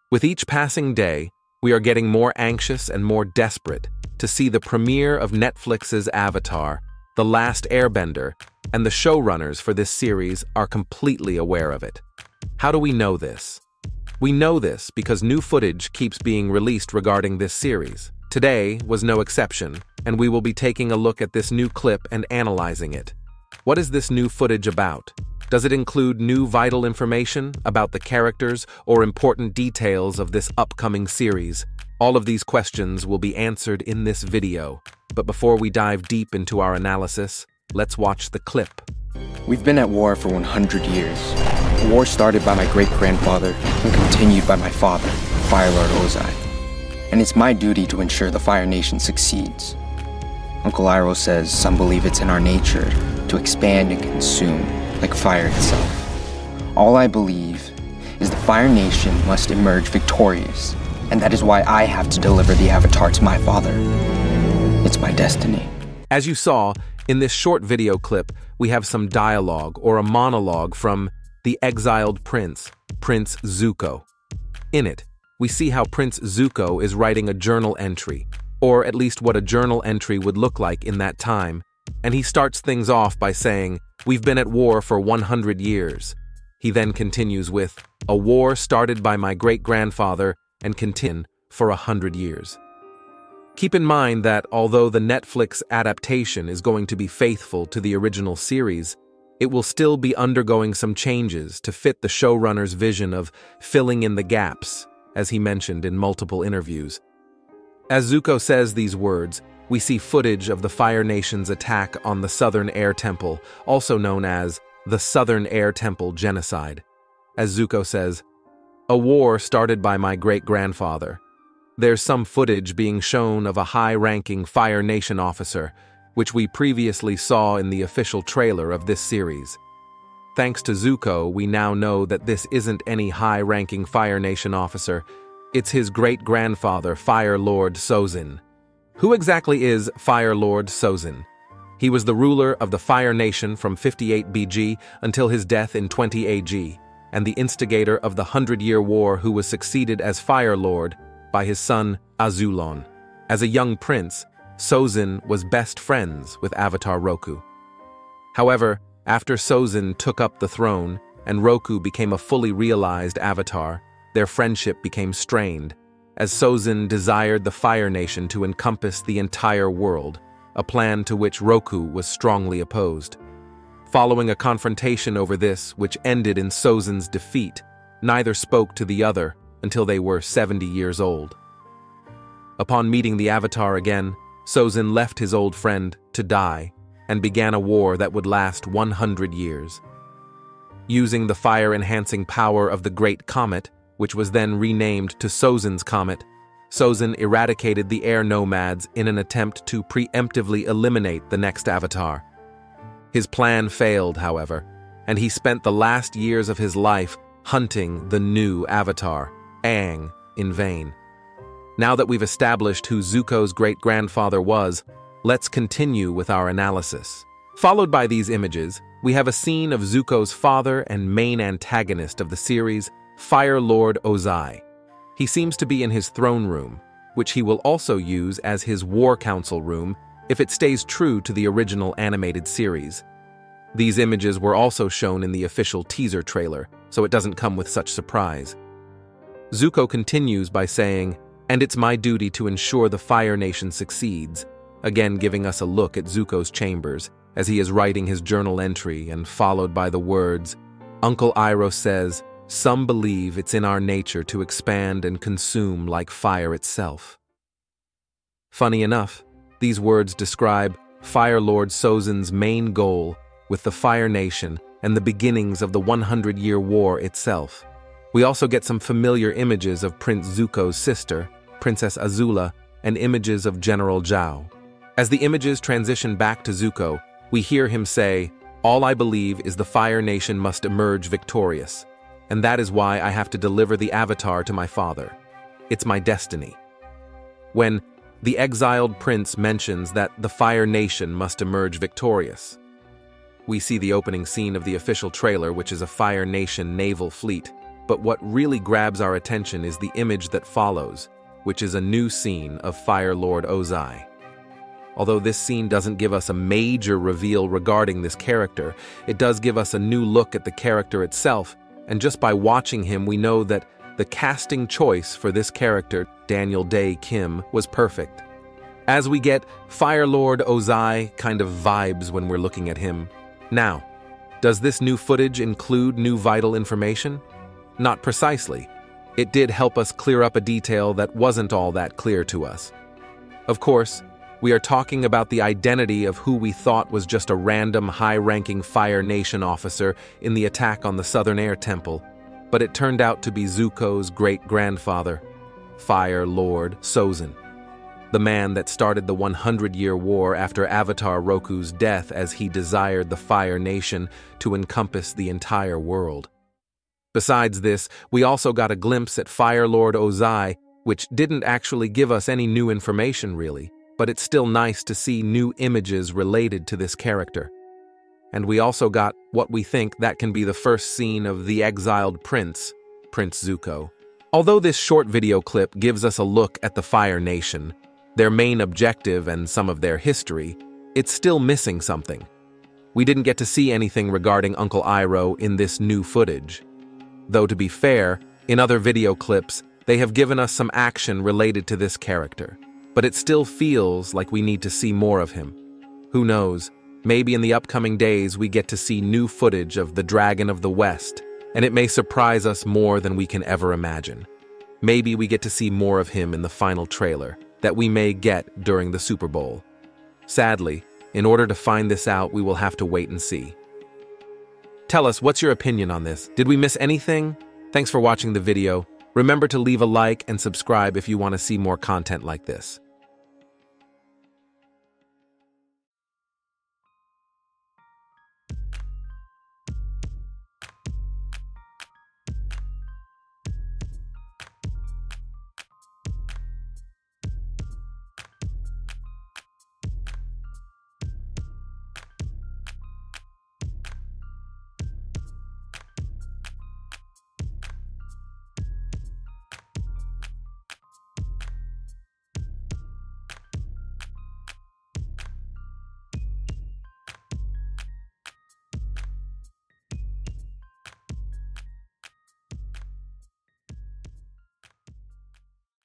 With each passing day, we are getting more anxious and more desperate to see the premiere of Netflix's Avatar, The Last Airbender, and the showrunners for this series are completely aware of it. How do we know this? We know this because new footage keeps being released regarding this series. Today was no exception, and we will be taking a look at this new clip and analyzing it. What is this new footage about? Does it include new vital information about the characters or important details of this upcoming series? All of these questions will be answered in this video. But before we dive deep into our analysis, let's watch the clip. We've been at war for 100 years. A war started by my great-grandfather and continued by my father, Fire Lord Ozai. And it's my duty to ensure the Fire Nation succeeds. Uncle Iroh says some believe it's in our nature to expand and consume, like fire itself. All I believe is the Fire Nation must emerge victorious, and that is why I have to deliver the Avatar to my father. It's my destiny. As you saw, in this short video clip, we have some dialogue or a monologue from the exiled prince, Prince Zuko. In it, we see how Prince Zuko is writing a journal entry, or at least what a journal entry would look like in that time, and he starts things off by saying, "We've been at war for 100 years. He then continues with, "A war started by my great-grandfather and continued for 100 years. Keep in mind that although the Netflix adaptation is going to be faithful to the original series, it will still be undergoing some changes to fit the showrunner's vision of filling in the gaps, as he mentioned in multiple interviews. As Zuko says these words, we see footage of the Fire Nation's attack on the Southern Air Temple, also known as the Southern Air Temple Genocide. As Zuko says, "A war started by my great-grandfather." There's some footage being shown of a high-ranking Fire Nation officer, which we previously saw in the official trailer of this series. Thanks to Zuko, we now know that this isn't any high-ranking Fire Nation officer. It's his great-grandfather, Fire Lord Sozin. Who exactly is Fire Lord Sozin? He was the ruler of the Fire Nation from 58 BG until his death in 20 AG, and the instigator of the 100-Year War who was succeeded as Fire Lord by his son Azulon. As a young prince, Sozin was best friends with Avatar Roku. However, after Sozin took up the throne and Roku became a fully realized Avatar, their friendship became strained, as Sozin desired the Fire Nation to encompass the entire world, a plan to which Roku was strongly opposed. Following a confrontation over this, which ended in Sozin's defeat, neither spoke to the other until they were 70 years old. Upon meeting the Avatar again, Sozin left his old friend to die and began a war that would last 100 years. Using the fire-enhancing power of the Great Comet, which was then renamed to Sozin's Comet, Sozin eradicated the air nomads in an attempt to preemptively eliminate the next Avatar. His plan failed, however, and he spent the last years of his life hunting the new Avatar, Aang, in vain. Now that we've established who Zuko's great-grandfather was, let's continue with our analysis. Followed by these images, we have a scene of Zuko's father and main antagonist of the series, Fire Lord Ozai. He seems to be in his throne room, which he will also use as his War Council room if it stays true to the original animated series. These images were also shown in the official teaser trailer, so it doesn't come with such surprise. Zuko continues by saying, "And it's my duty to ensure the Fire Nation succeeds," again giving us a look at Zuko's chambers as he is writing his journal entry and followed by the words, "Uncle Iroh says, some believe it's in our nature to expand and consume like fire itself." Funny enough, these words describe Fire Lord Sozin's main goal with the Fire Nation and the beginnings of the 100-Year War itself. We also get some familiar images of Prince Zuko's sister, Princess Azula, and images of General Zhao. As the images transition back to Zuko, we hear him say, "All I believe is the Fire Nation must emerge victorious, and that is why I have to deliver the Avatar to my father. It's my destiny." When the exiled prince mentions that the Fire Nation must emerge victorious, we see the opening scene of the official trailer, which is a Fire Nation naval fleet. But what really grabs our attention is the image that follows, which is a new scene of Fire Lord Ozai. Although this scene doesn't give us a major reveal regarding this character, it does give us a new look at the character itself, and just by watching him we know that the casting choice for this character, Daniel Dae Kim, was perfect. As we get Fire Lord Ozai kind of vibes when we're looking at him. Now, does this new footage include new vital information? Not precisely. It did help us clear up a detail that wasn't all that clear to us. Of course, we are talking about the identity of who we thought was just a random high-ranking Fire Nation officer in the attack on the Southern Air Temple, but it turned out to be Zuko's great-grandfather, Fire Lord Sozin, the man that started the 100-year war after Avatar Roku's death as he desired the Fire Nation to encompass the entire world. Besides this, we also got a glimpse at Fire Lord Ozai, which didn't actually give us any new information really, but it's still nice to see new images related to this character. And we also got what we think that can be the first scene of the exiled prince, Prince Zuko. Although this short video clip gives us a look at the Fire Nation, their main objective and some of their history, it's still missing something. We didn't get to see anything regarding Uncle Iroh in this new footage. Though to be fair, in other video clips, they have given us some action related to this character. But it still feels like we need to see more of him. Who knows, maybe in the upcoming days we get to see new footage of the Dragon of the West, and it may surprise us more than we can ever imagine. Maybe we get to see more of him in the final trailer that we may get during the Super Bowl. Sadly, in order to find this out, we will have to wait and see. Tell us, what's your opinion on this? Did we miss anything? Thanks for watching the video. Remember to leave a like and subscribe if you want to see more content like this.